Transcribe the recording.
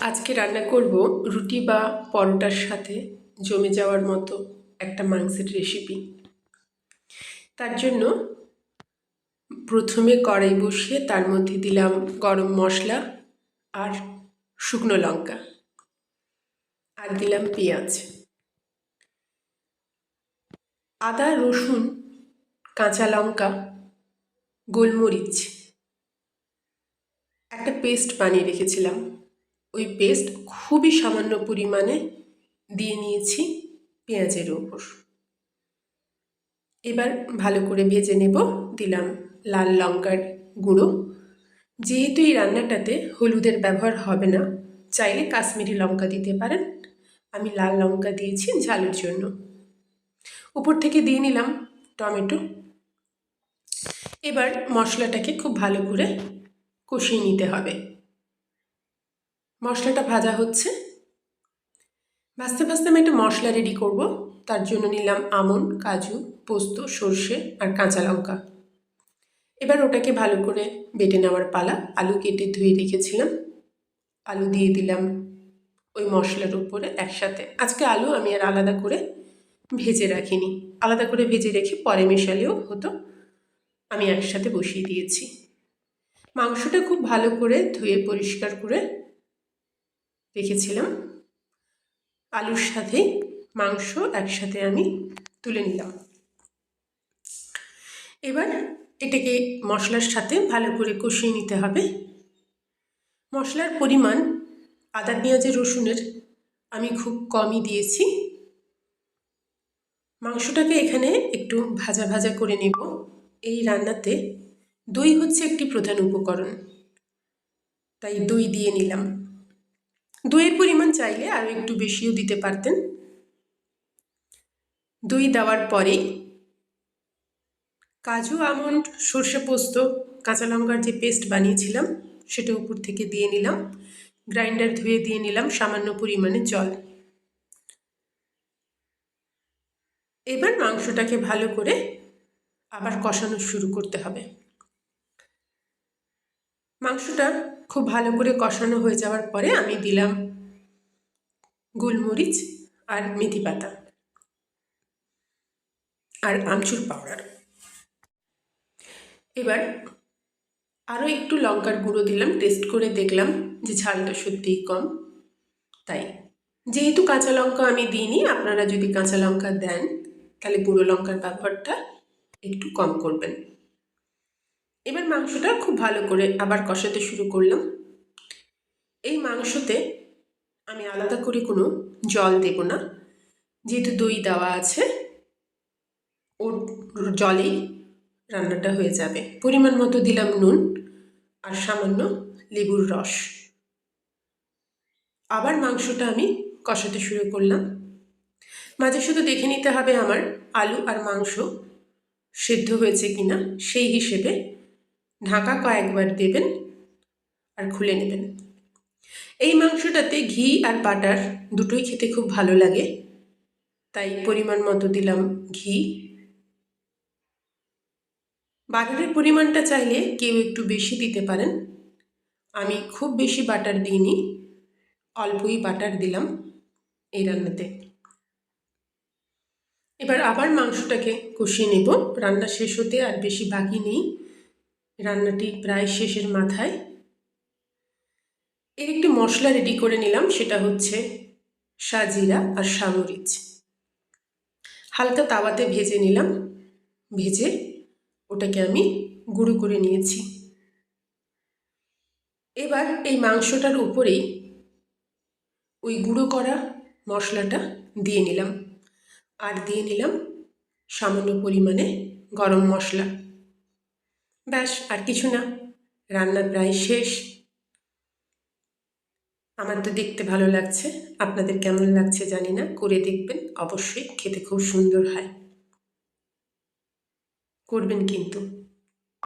আজকে রান্না করব রুটি বা পরোটার সাথে জমে যাওয়ার মতো একটা মাংসের রেসিপি। তার জন্য প্রথমে কড়াই বসিয়ে তার মধ্যে দিলাম গরম মশলা আর শুকনো লঙ্কা, আর দিলাম পেঁয়াজ, আদা, রসুন, কাঁচা লঙ্কা, গোলমরিচ একটা পেস্ট বানিয়ে রেখেছিলাম। ওই পেস্ট খুবই সামান্য পরিমাণে দিয়ে নিয়েছি পেঁয়াজের ওপর। এবার ভালো করে ভেজে নেব। দিলাম লাল লঙ্কার গুঁড়ো। যেহেতু এই রান্নাটাতে হলুদের ব্যবহার হবে না, চাইলে কাশ্মীরি লঙ্কা দিতে পারেন। আমি লাল লঙ্কা দিয়েছি ঝালের জন্য। উপর থেকে দিয়ে নিলাম টমেটো। এবার মশলাটাকে খুব ভালো করে কষিয়ে নিতে হবে। মশলাটা ভাজা হচ্ছে। ভাজতে ভাজতে আমি একটা মশলা রেডি করব। তার জন্য নিলাম আমন্ড, কাজু, পোস্ত, সর্ষে আর কাঁচা লঙ্কা। এবার ওটাকে ভালো করে বেটে নেওয়ার পালা। আলু কেটে ধুয়ে রেখেছিলাম, আলু দিয়ে দিলাম ওই মশলার উপরে একসাথে। আজকে আলু আমি আর আলাদা করে ভেজে রাখিনি, আলাদা করে ভেজে রেখে পরে মেশালেও হতো, আমি একসাথে বসিয়ে দিয়েছি। মাংসটা খুব ভালো করে ধুয়ে পরিষ্কার করে রেখেছিলাম। আলুর সাথে মাংস একসাথে আমি তুলে নিলাম। এবার এটাকে মশলার সাথে ভালো করে কষিয়ে নিতে হবে। মশলার পরিমাণ আদা, পেঁয়াজের, রসুনের আমি খুব কমই দিয়েছি। মাংসটাকে এখানে একটু ভাজা ভাজা করে নেব। এই রান্নাতে দই হচ্ছে একটি প্রধান উপকরণ, তাই দই দিয়ে নিলাম। দইয়ের পরিমাণ চাইলে আরও একটু বেশিও দিতে পারতেন। দই দেওয়ার পরে কাজু, আমন্ড, সর্ষে, পোস্ত, কাঁচা লঙ্কার যে পেস্ট বানিয়েছিলাম সেটা উপর থেকে দিয়ে নিলাম। গ্রাইন্ডার ধুয়ে দিয়ে নিলাম সামান্য পরিমাণে জল। এবার মাংসটাকে ভালো করে আবার কষানো শুরু করতে হবে। মাংসটা খুব ভালো করে কষানো হয়ে যাওয়ার পরে আমি দিলাম গোলমরিচ আর মেথি পাতা আর আমচুর পাউডার। এবার আরও একটু লঙ্কার গুঁড়ো দিলাম। টেস্ট করে দেখলাম যে ঝালটা সত্যিই কম, তাই। যেহেতু কাঁচা লঙ্কা আমি দিইনি, আপনারা যদি কাঁচা লঙ্কা দেন তাহলে গুঁড়ো লঙ্কার ব্যবহারটা একটু কম করবেন। এবার মাংসটা খুব ভালো করে আবার কষাতে শুরু করলাম। এই মাংসতে আমি আলাদা করে কোনো জল দেব না, যেহেতু দই দেওয়া আছে, ওর জলেই রান্নাটা হয়ে যাবে। পরিমাণ মতো দিলাম নুন আর সামান্য লেবুর রস। আবার মাংসটা আমি কষাতে শুরু করলাম। মাঝে শুধু দেখে নিতে হবে আমার আলু আর মাংস সেদ্ধ হয়েছে কিনা, সেই হিসেবে ঢাকা কয়েকবার দেবেন আর খুলে নেবেন। এই মাংসটাতে ঘি আর বাটার দুটোই খেতে খুব ভালো লাগে, তাই পরিমাণ মতো দিলাম ঘি। বাটারের পরিমাণটা চাইলে কেউ একটু বেশি দিতে পারেন। আমি খুব বেশি বাটার দিইনি, অল্পই বাটার দিলাম এই রান্নাতে। এবার আবার মাংসটাকে কষিয়ে নেব। রান্না শেষ হতে আর বেশি বাকি নেই, রান্নাটি প্রায় শেষের মাথায়। এর একটি মশলা রেডি করে নিলাম, সেটা হচ্ছে সাজিরা আর সামরিচ। হালকা তাওয়াতে ভেজে নিলাম। ভেজে ওটাকে আমি গুঁড়ো করে নিয়েছি। এবার এই মাংসটার উপরেই ওই গুঁড়ো করা মশলাটা দিয়ে নিলাম, আর দিয়ে নিলাম সামান্য পরিমাণে গরম মশলা। ব্যাস, আর কিছু না, রান্না প্রায় শেষ। আমার তো দেখতে ভালো লাগছে, আপনাদের কেমন লাগছে জানি না, করে দেখবেন, অবশ্যই খেতে খুব সুন্দর হয়, করবেন কিন্তু।